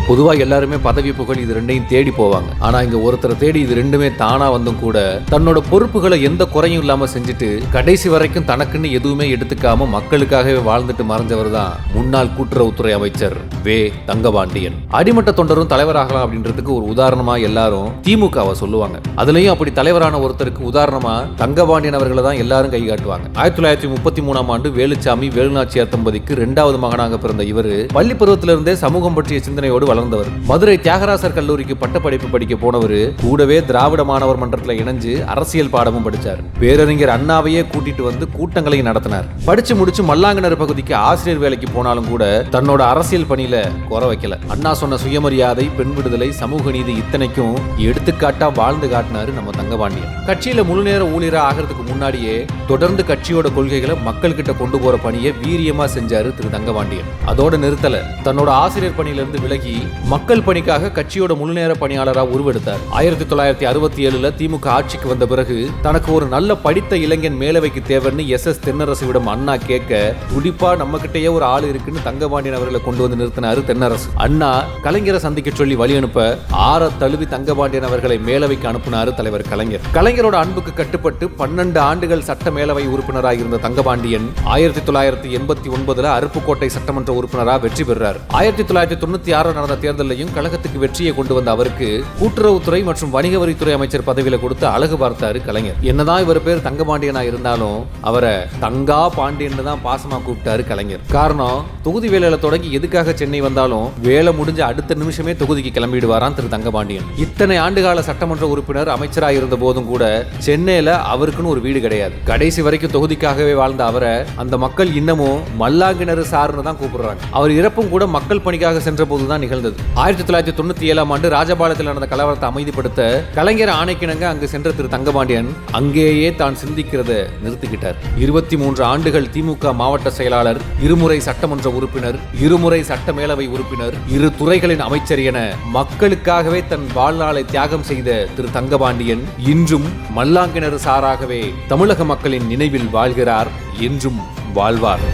பொதுவா எல்லாருமே பதவி புகழ் இது ரெண்டையும் தேடி போவாங்க. ஆனா இங்க ஒருத்தரை தேடி இது ரெண்டுமே தானா வந்தும் கூட தன்னோட பொறுப்புகளை எந்த குறையும் இல்லாம செஞ்சுட்டு கடைசி வரைக்கும் தனக்குன்னு எதுவுமே எடுத்துக்காம மக்களுக்காகவே வாழ்ந்துட்டு மறைஞ்சவர் தான் முன்னாள் கூட்டுறவுத்துறை அமைச்சர் வே. தங்கபாண்டியன். அடிமட்ட தொண்டரும் தலைவராகலாம் அப்படின்றதுக்கு ஒரு உதாரணமா எல்லாரும் திமுகவை சொல்லுவாங்க. அதுலயும் அப்படி தலைவரான ஒருத்தருக்கு உதாரணமா தங்கபாண்டியன் அவர்களை தான் எல்லாரும் கை காட்டுவாங்க. 1933ஆம் ஆண்டு வேலுச்சாமி வேலுநாச்சியார் தம்பதிக்கு 2வது மகனாக பிறந்த இவர் பள்ளி பருவத்திலிருந்தே சமூகம் பற்றிய சிந்தனையோடு வளர்ந்தவர். மதுரை தியாகராசர் கல்லூரிக்கு பட்டப்படிப்பு படிக்க போனவர் கூடவே திராவிட மாணவர் மன்றத்தில் இணைஞ்சு அரசியல் பாடமும் படிச்சார். பேரறிஞர் அண்ணாவையே கூட்டிட்டு வந்து கூட்டங்களையும் நடத்தினார். படிச்சு முடிச்சு மல்லாங்கனர் பகுதிக்கு ஆசிரியர் வேலைக்கு போனாலும் கூட தன்னோட அரசியல் பணியில குறை வைக்கல. அண்ணா சொன்ன சுயமரியாதை, பெண் விடுதலை, சமூக நீதி இத்தனைக்கும் எடுத்துக்காட்டா வாழ்ந்து காட்டினாரு நம்ம தங்கபாண்டியன். கட்சியில முழு நேர ஊழியரா ஆகிறதுக்கு முன்னாடியே தொடர்ந்து கட்சியோட கொள்கைகளை மக்கள் கிட்ட கொண்டு போற பணியை வீரியமா செஞ்சாரு திரு தங்கபாண்டியன். அதோட நிறுத்தல. தன்னோட ஆசிரியர் பணியிலிருந்து விலகி மக்கள் பணிக்காக கட்சியோட முழுநேர பணியாளராக உருவெடுத்தார். 1967 திமுக ஆட்சிக்கு வந்த பிறகு தனக்கு ஒரு நல்ல படித்த இளைஞன் மேலவைக்கு தேவைன்னு எஸ். தென்னரசுவிடம் அண்ணா கேட்க துடிப்பா நம்ம கிட்டேயே ஒரு ஆள் இருக்குன்னு தங்கபாண்டியன் அவர்களை கொண்டு வந்து நிறுத்தினாரு தென்னரசு. அண்ணா கலைஞரை சந்திக்க சொல்லி வழி அனுப்ப ஆற தழுவி தங்கபாண்டியன் அவர்களை மேலவைக்கு அனுப்பினாரு தலைவர் கலைஞர். கலைஞரோட அன்புக்கு கட்டுப்பட்டு 12 ஆண்டுகள் சட்ட மேலவை உறுப்பினராக இருந்த தங்கபாண்டியன் 1989 அருப்புக்கோட்டை சட்டமன்ற உறுப்பினராக வெற்றி பெற்றார். 1996 நடந்த தேர்தலையும் கழகத்துக்கு வெற்றியை கொண்டு வந்த அவருக்கு கூட்டுறவுத்துறை மற்றும் வணிக வரித்துறை அமைச்சர் பதவியில கொடுத்து அழகு பார்த்தாரு கலைஞர். என்னதான் இவர் பேர் தங்கபாண்டியனா இருந்தாலும் அவரை தங்கா பாண்டியன் தான் பாசமா கூப்பிட்டாரு கலைஞர். காரணம், தொகுதி வேலையில தொடங்கி எதுக்காக சென்னை வந்தாலும் வேலை முடிஞ்ச அடுத்த நிமிஷமே தொகுதிக்கு கிளம்பிடுவாராம் திரு தங்கபாண்டியன். இத்தனை ஆண்டுகால சட்டமன்ற உறுப்பினர் அமைச்சராக இருந்த போதும் கூட சென்னையில அவருக்குன்னு ஒரு வீடு கிடையாது. கடைசி வரைக்கும் தொகுதிக்காகவே வாழ்ந்த அவரை அந்த மக்கள் இன்னமும் மல்லாங்கிணறு சார்னு தான் கூப்பிடுறாங்க. அவர் இறப்பும் கூட மக்கள் பணிக்காக சென்ற போதுதான் நிகழ்ந்தது. 1997ஆம் ஆண்டு ராஜபாளையத்தில் நடந்த கலவரத்தை அமைதிப்படுத்த கலைஞர் ஆணைக்கிணங்க அங்கு சென்ற திரு தங்கபாண்டியன் அங்கேயே தான் சிந்திக்கிறத நிறுத்திக்கிட்டார். 23 ஆண்டுகள் திமுக மாவட்ட செயலாளர், இருமுறை சட்டமன்ற உறுப்பினர், இருமுறை சட்ட மேலவை உறுப்பினர், 2 துறைகளின் அமைச்சர் என மக்களுக்காகவே தன் வாழ்நாளை தியாகம் செய்த திரு தங்கபாண்டியன் இன்றும் மல்லாங்கிணறு சாராகவே தமிழக மக்களின் நினைவில் வாழ்கிறார், என்றும் வாழ்வார்.